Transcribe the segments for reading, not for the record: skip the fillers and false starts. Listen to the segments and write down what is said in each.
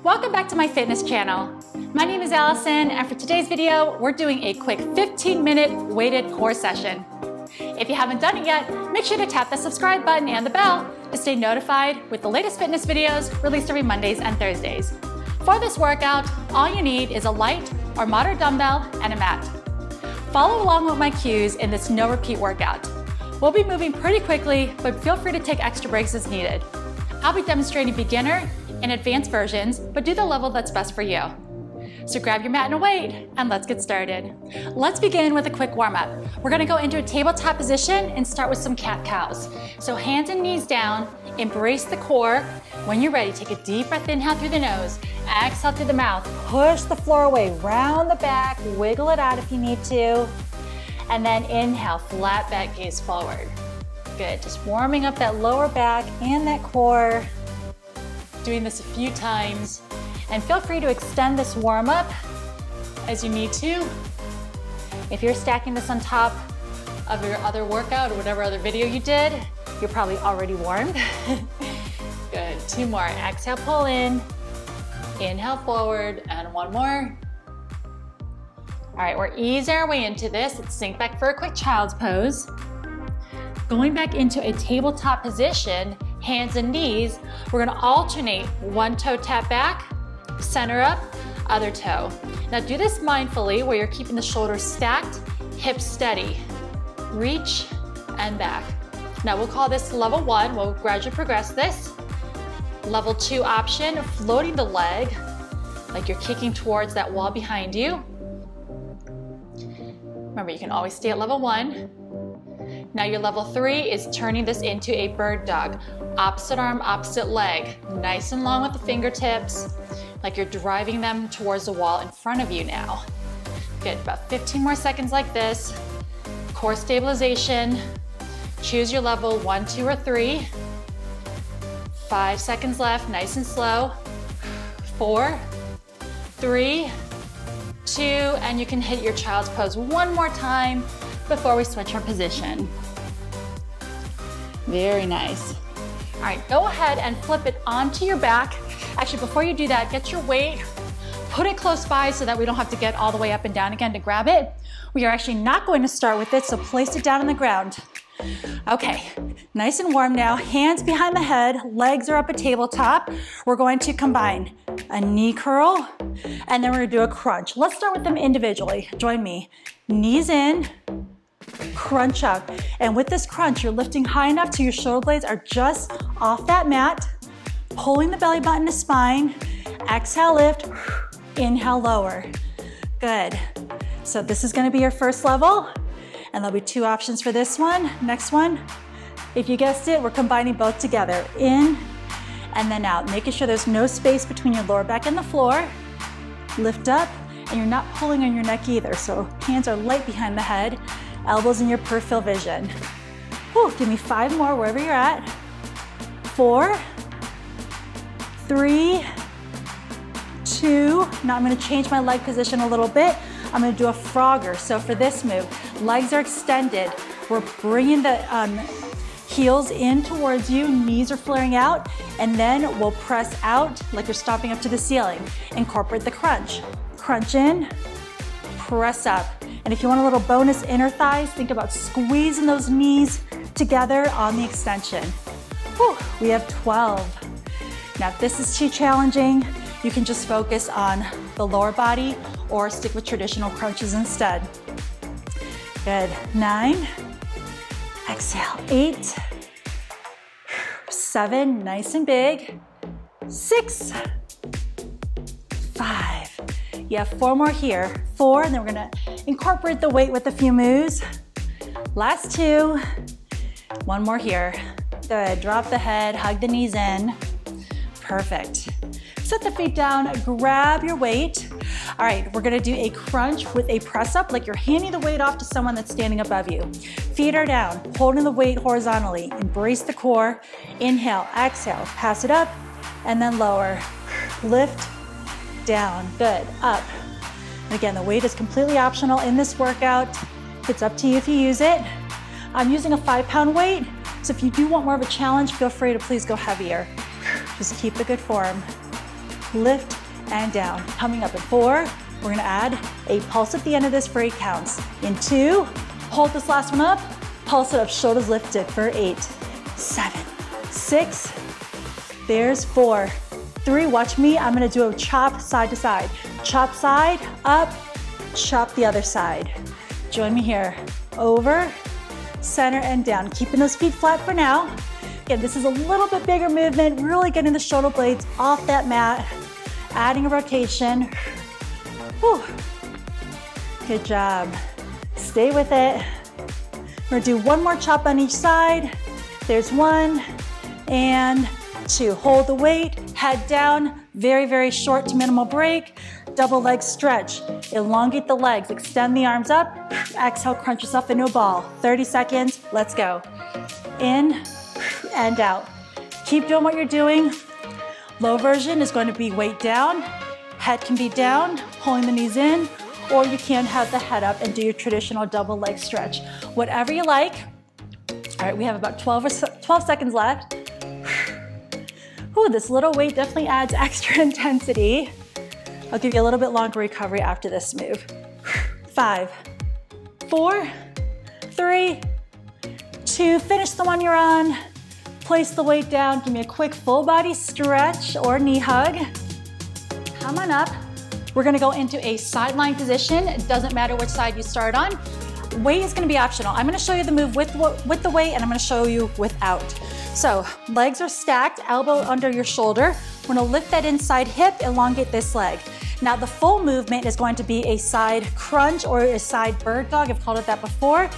Welcome back to my fitness channel. My name is Allison, and for today's video, we're doing a quick 15-minute weighted core session. If you haven't done it yet, make sure to tap the subscribe button and the bell to stay notified with the latest fitness videos released every Mondays and Thursdays. For this workout, all you need is a light or moderate dumbbell and a mat. Follow along with my cues in this no repeat workout. We'll be moving pretty quickly, but feel free to take extra breaks as needed. I'll be demonstrating beginner and advanced versions, but do the level that's best for you. So grab your mat and a weight, and let's get started. Let's begin with a quick warm-up. We're gonna go into a tabletop position and start with some cat-cows. So hands and knees down, embrace the core. When you're ready, take a deep breath, inhale through the nose, exhale through the mouth, push the floor away, round the back, wiggle it out if you need to, and then inhale, flat back gaze forward. Good, just warming up that lower back and that core. Doing this a few times, and feel free to extend this warm-up as you need to. If you're stacking this on top of your other workout or whatever other video you did, you're probably already warmed. Good, two more. Exhale, pull in, inhale forward, and one more. All right, we're easing our way into this. Let's sink back for a quick child's pose. Going back into a tabletop position, hands and knees, we're gonna alternate one toe tap back, center up, other toe. Now do this mindfully where you're keeping the shoulders stacked, hips steady. Reach and back. Now we'll call this level 1, we'll gradually progress this. Level 2 option, floating the leg like you're kicking towards that wall behind you. Remember, you can always stay at level 1. Now your level 3 is turning this into a bird dog. Opposite arm, opposite leg. Nice and long with the fingertips, like you're driving them towards the wall in front of you now. Good, about 15 more seconds like this. Core stabilization. Choose your level 1, 2, or 3. 5 seconds left, nice and slow. 4, 3, 2, and you can hit your child's pose one more time before we switch our position. Very nice. All right, go ahead and flip it onto your back. Actually, before you do that, get your weight, put it close by so that we don't have to get all the way up and down again to grab it. We are actually not going to start with it, so place it down on the ground. Okay, nice and warm now. Hands behind the head, legs are up at tabletop. We're going to combine a knee curl, and then we're gonna do a crunch. Let's start with them individually. Join me. Knees in, crunch up. And with this crunch, you're lifting high enough till your shoulder blades are just off that mat, pulling the belly button to spine. Exhale, lift, inhale, lower. Good. So this is gonna be your first level, and there'll be 2 options for this one. Next one, if you guessed it, we're combining both together. In and then out, making sure there's no space between your lower back and the floor. Lift up, and you're not pulling on your neck either, so hands are light behind the head, elbows in your peripheral vision. Whew, give me 5 more wherever you're at. 4, 3, 2. Now I'm gonna change my leg position a little bit. I'm gonna do a frogger. So for this move, legs are extended. We're bringing the heels in towards you, knees are flaring out, and then we'll press out like you're stomping up to the ceiling. Incorporate the crunch. Crunch in, press up. And if you want a little bonus inner thighs, think about squeezing those knees together on the extension. Whew, we have 12. Now if this is too challenging, you can just focus on the lower body or stick with traditional crunches instead. Good, 9, exhale, 8, 7, nice and big, 6, 5. You have 4 more here, 4, and then we're gonna incorporate the weight with a few moves. Last 2, 1 more here. Good, drop the head, hug the knees in. Perfect. Set the feet down, grab your weight. All right, we're gonna do a crunch with a press up, like you're handing the weight off to someone that's standing above you. Feet are down, holding the weight horizontally. Embrace the core. Inhale, exhale, pass it up, and then lower. Lift, down, good, up. And again, the weight is completely optional in this workout. It's up to you if you use it. I'm using a 5-pound weight, so if you do want more of a challenge, feel free to please go heavier. Just keep a good form. Lift and down. Coming up in 4, we're gonna add a pulse at the end of this for 8 counts. In 2, hold this last one up, pulse it up, shoulders lifted for 8, 7, 6, there's 4, 3, watch me, I'm gonna do a chop side to side. Chop side, up, chop the other side. Join me here. Over, center, and down. Keeping those feet flat for now. Again, this is a little bit bigger movement, really getting the shoulder blades off that mat, adding a rotation. Whew. Good job. Stay with it. We're gonna do one more chop on each side. There's 1 and 2. Hold the weight, head down, very, very short to minimal break. Double leg stretch. Elongate the legs, extend the arms up. Exhale, crunch yourself into a ball. 30 seconds, let's go. In and out. Keep doing what you're doing. Low version is going to be weight down. Head can be down, pulling the knees in, or you can have the head up and do your traditional double leg stretch. Whatever you like. All right, we have about 12 seconds left. Ooh, this little weight definitely adds extra intensity. I'll give you a little bit longer recovery after this move. 5, 4, 3, 2, finish the one you're on. Place the weight down, give me a quick full body stretch or knee hug. Come on up. We're gonna go into a sideline position. It doesn't matter which side you start on. Weight is gonna be optional. I'm gonna show you the move with the weight and I'm gonna show you without. So legs are stacked, elbow under your shoulder. We're gonna lift that inside hip, elongate this leg. Now the full movement is going to be a side crunch or a side bird dog. I've called it that before.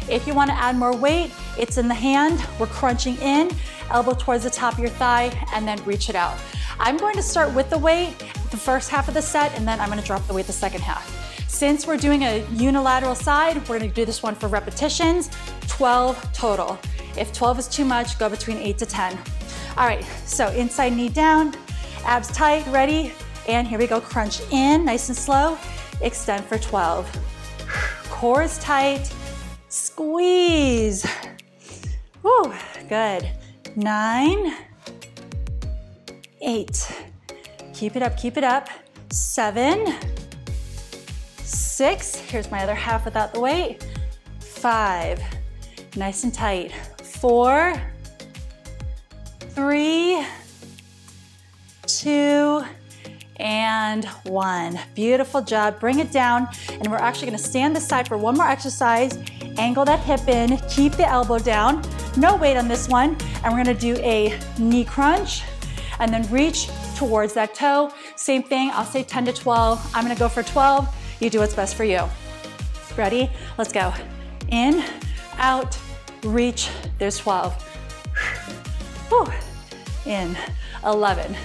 If you wanna add more weight, it's in the hand. We're crunching in, elbow towards the top of your thigh, and then reach it out. I'm going to start with the weight the first half of the set, and then I'm gonna drop the weight the second half. Since we're doing a unilateral side, we're gonna do this one for repetitions, 12 total. If 12 is too much, go between 8 to 10. All right, so inside knee down, abs tight, ready? And here we go, crunch in, nice and slow. Extend for 12. Core is tight, squeeze. Woo, good. 9, 8. Keep it up, keep it up. 7, 6. Here's my other half without the weight. 5, nice and tight. 4, 3, 2, and 1. Beautiful job. Bring it down, and we're actually gonna stand this side for one more exercise. Angle that hip in, keep the elbow down. No weight on this one. And we're gonna do a knee crunch, and then reach towards that toe. Same thing, I'll say 10 to 12. I'm gonna go for 12. You do what's best for you. Ready? Let's go. In, out, reach, there's 12. Whew. In, 11.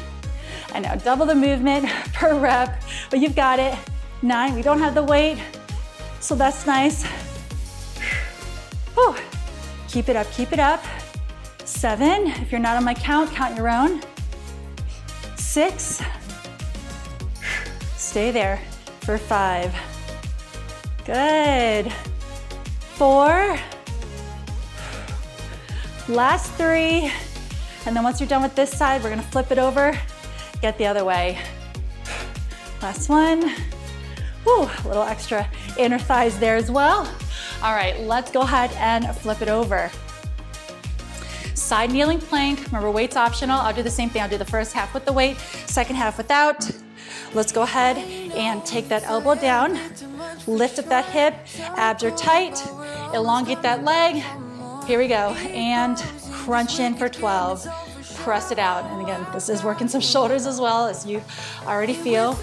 I know, double the movement per rep, but you've got it. 9, we don't have the weight, so that's nice. Whew. Keep it up, keep it up. 7, if you're not on my count, count your own. 6, stay there for 5. Good. 4, last 3, and then once you're done with this side, we're gonna flip it over, get the other way. Last one. Whew, a little extra inner thighs there as well. All right, let's go ahead and flip it over. Side kneeling plank, remember weight's optional. I'll do the same thing, I'll do the first half with the weight, second half without. Let's go ahead and take that elbow down, lift up that hip, abs are tight, elongate that leg. Here we go, and crunch in for 12. Press it out, and again, this is working some shoulders as well, as you already feel.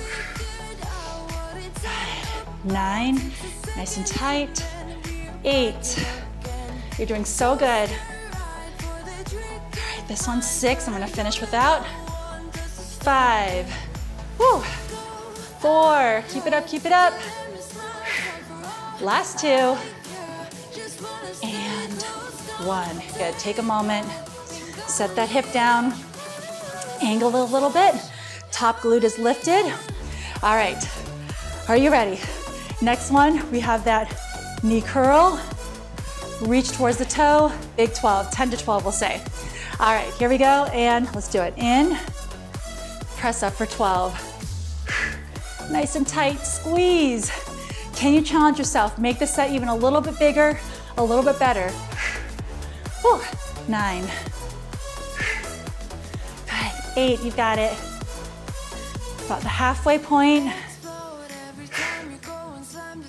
9, nice and tight. 8, you're doing so good. All right, this one's 6, I'm gonna finish without. 5, whew. 4, keep it up, keep it up. Last 2, and 1. Good, take a moment, set that hip down, angle it a little bit, top glute is lifted. All right, are you ready? Next one, we have that knee curl, reach towards the toe, big 12, 10 to 12 we'll say. All right, here we go, and let's do it. In, press up for 12. Nice and tight, squeeze. Can you challenge yourself? Make the set even a little bit bigger, a little bit better. Whew. 9. Good. 8, you've got it. About the halfway point.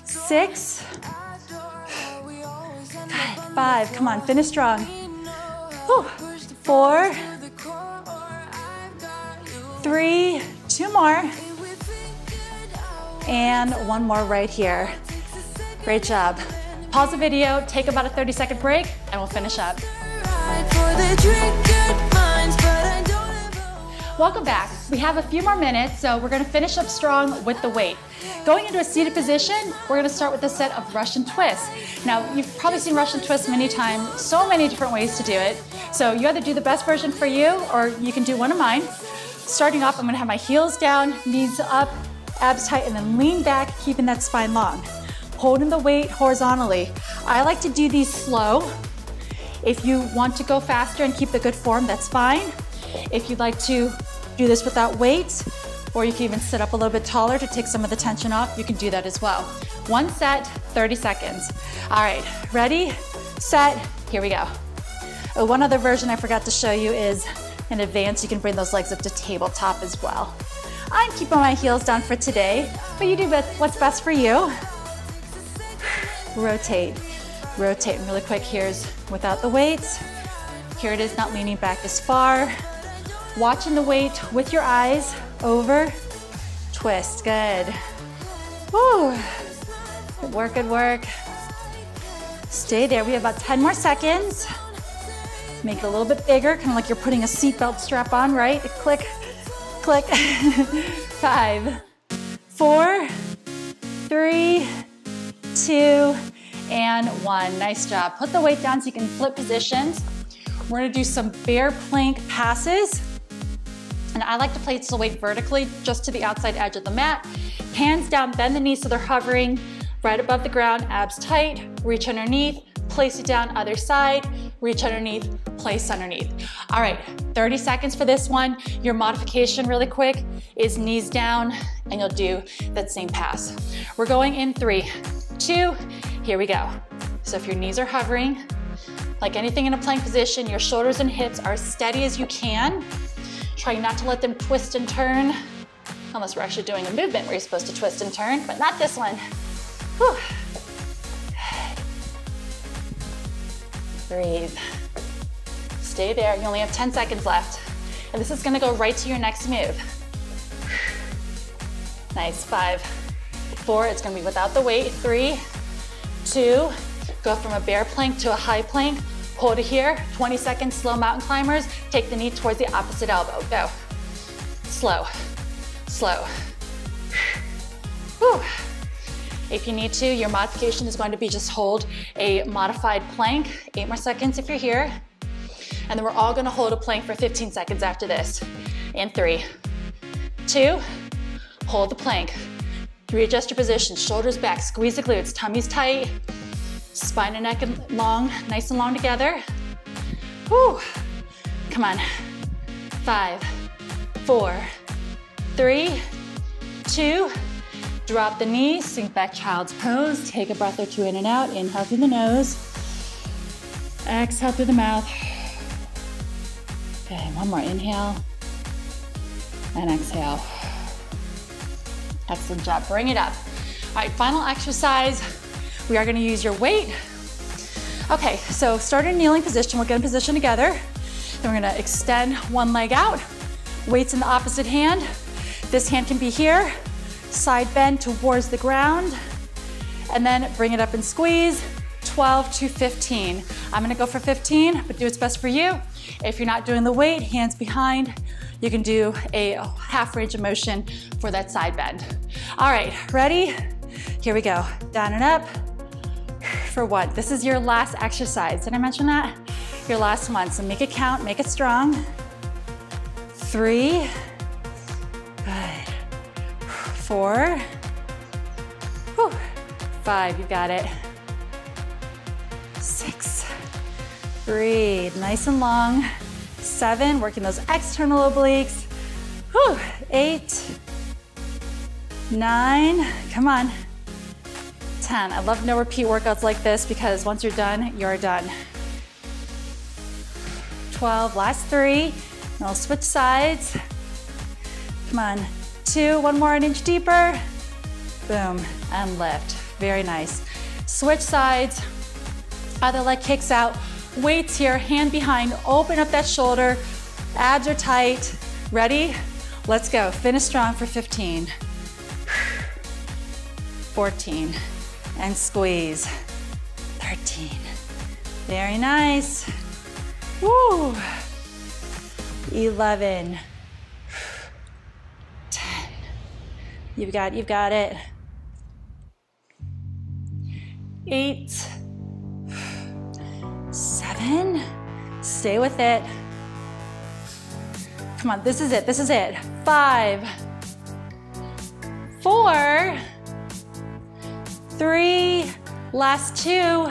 6. Good. 5, come on, finish strong. Whew. 4. 3, 2 more. And 1 more right here. Great job. Pause the video, take about a 30-second break, and we'll finish up. Welcome back. We have a few more minutes, so we're gonna finish up strong with the weight. Going into a seated position, we're gonna start with a set of Russian twists. Now, you've probably seen Russian twists many times, so many different ways to do it. So you either do the best version for you, or you can do one of mine. Starting off, I'm gonna have my heels down, knees up, abs tight, and then lean back, keeping that spine long. Holding the weight horizontally. I like to do these slow. If you want to go faster and keep the good form, that's fine. If you'd like to do this without weights, or you can even sit up a little bit taller to take some of the tension off, you can do that as well. 1 set, 30 seconds. All right, ready, set, here we go. Oh, one other version I forgot to show you is in advance, you can bring those legs up to tabletop as well. I'm keeping my heels down for today, but you do what's best for you. Rotate, rotate, and really quick, here's without the weights. Here it is, not leaning back as far. Watching the weight with your eyes, over, twist, good. Woo, good work, good work. Stay there, we have about 10 more seconds. Make it a little bit bigger, kind of like you're putting a seatbelt strap on, right? Click, click. 5, 4, 3, 2, and 1. Nice job. Put the weight down so you can flip positions. We're gonna do some bear plank passes. And I like to place the weight vertically just to the outside edge of the mat. Hands down, bend the knees so they're hovering right above the ground, abs tight, reach underneath, place it down other side, reach underneath, place underneath. All right, 30 seconds for this one. Your modification really quick is knees down, and you'll do that same pass. We're going in 3, 2, here we go. So if your knees are hovering, like anything in a plank position, your shoulders and hips are as steady as you can. Try not to let them twist and turn, unless we're actually doing a movement where you're supposed to twist and turn, but not this one. Whew. Breathe. Stay there, you only have 10 seconds left. And this is gonna go right to your next move. Nice, 5, 4, it's gonna be without the weight. 3, 2, go from a bear plank to a high plank. Hold it here, 20 seconds, slow mountain climbers. Take the knee towards the opposite elbow, go. Slow, slow. Whew. If you need to, your modification is going to be just hold a modified plank, 8 more seconds if you're here. And then we're all gonna hold a plank for 15 seconds after this. In 3, 2, hold the plank. Readjust your position, shoulders back, squeeze the glutes, tummy's tight, spine and neck long, nice and long together. Whew. Come on. 5, 4, 3, 2, drop the knees, sink back child's pose, take a breath or 2 in and out, inhale through the nose, exhale through the mouth. Okay, one more, inhale, and exhale. Excellent job, bring it up. All right, final exercise. We are gonna use your weight. Okay, so start in kneeling position. We'll get in position together. Then we're gonna extend one leg out. Weights in the opposite hand. This hand can be here. Side bend towards the ground. And then bring it up and squeeze. 12 to 15. I'm gonna go for 15, but do what's best for you. If you're not doing the weight, hands behind, you can do a half range of motion for that side bend. All right, ready? Here we go. Down and up for 1. This is your last exercise. Did I mention that? Your last one. So make it count, make it strong. 3. Good. 4. Whew. 5. You got it. 6. Breathe. Nice and long. 7, working those external obliques. Whew, 8, 9, come on. 10, I love no repeat workouts like this because once you're done, you're done. 12, last 3, and I'll switch sides. Come on, 2, one more, an inch deeper. Boom, and lift, very nice. Switch sides, other leg kicks out. Weights here, hand behind, open up that shoulder, abs are tight. Ready? Let's go, finish strong for 15. 14, and squeeze. 13, very nice. Woo. 11, 10, you've got it. 8, 7, stay with it. Come on, this is it. 5, 4, 3, last 2,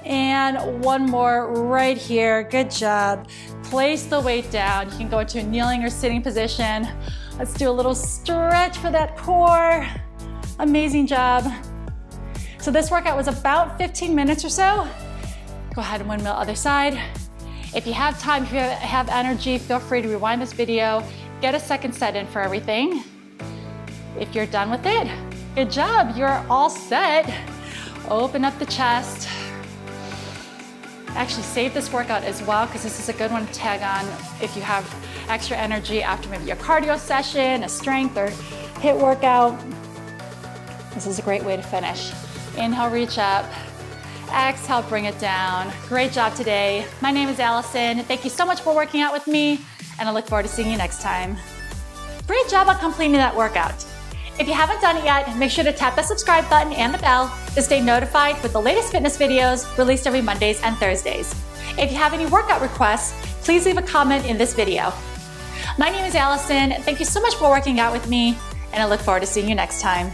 and one more right here. Good job. Place the weight down. You can go into a kneeling or sitting position. Let's do a little stretch for that core. Amazing job. So this workout was about 15 minutes or so. Go ahead and windmill other side. If you have time, if you have energy, feel free to rewind this video, get a second set in for everything. If you're done with it, good job, you're all set. Open up the chest. Actually save this workout as well because this is a good one to tag on if you have extra energy after maybe a cardio session, a strength or HIIT workout. This is a great way to finish. Inhale, reach up. Exhale, bring it down. Great job today. My name is Allison. Thank you so much for working out with me, and I look forward to seeing you next time. Great job on completing that workout. If you haven't done it yet, make sure to tap the subscribe button and the bell to stay notified with the latest fitness videos released every Mondays and Thursdays. If you have any workout requests, please leave a comment in this video. My name is Allison. Thank you so much for working out with me, and I look forward to seeing you next time.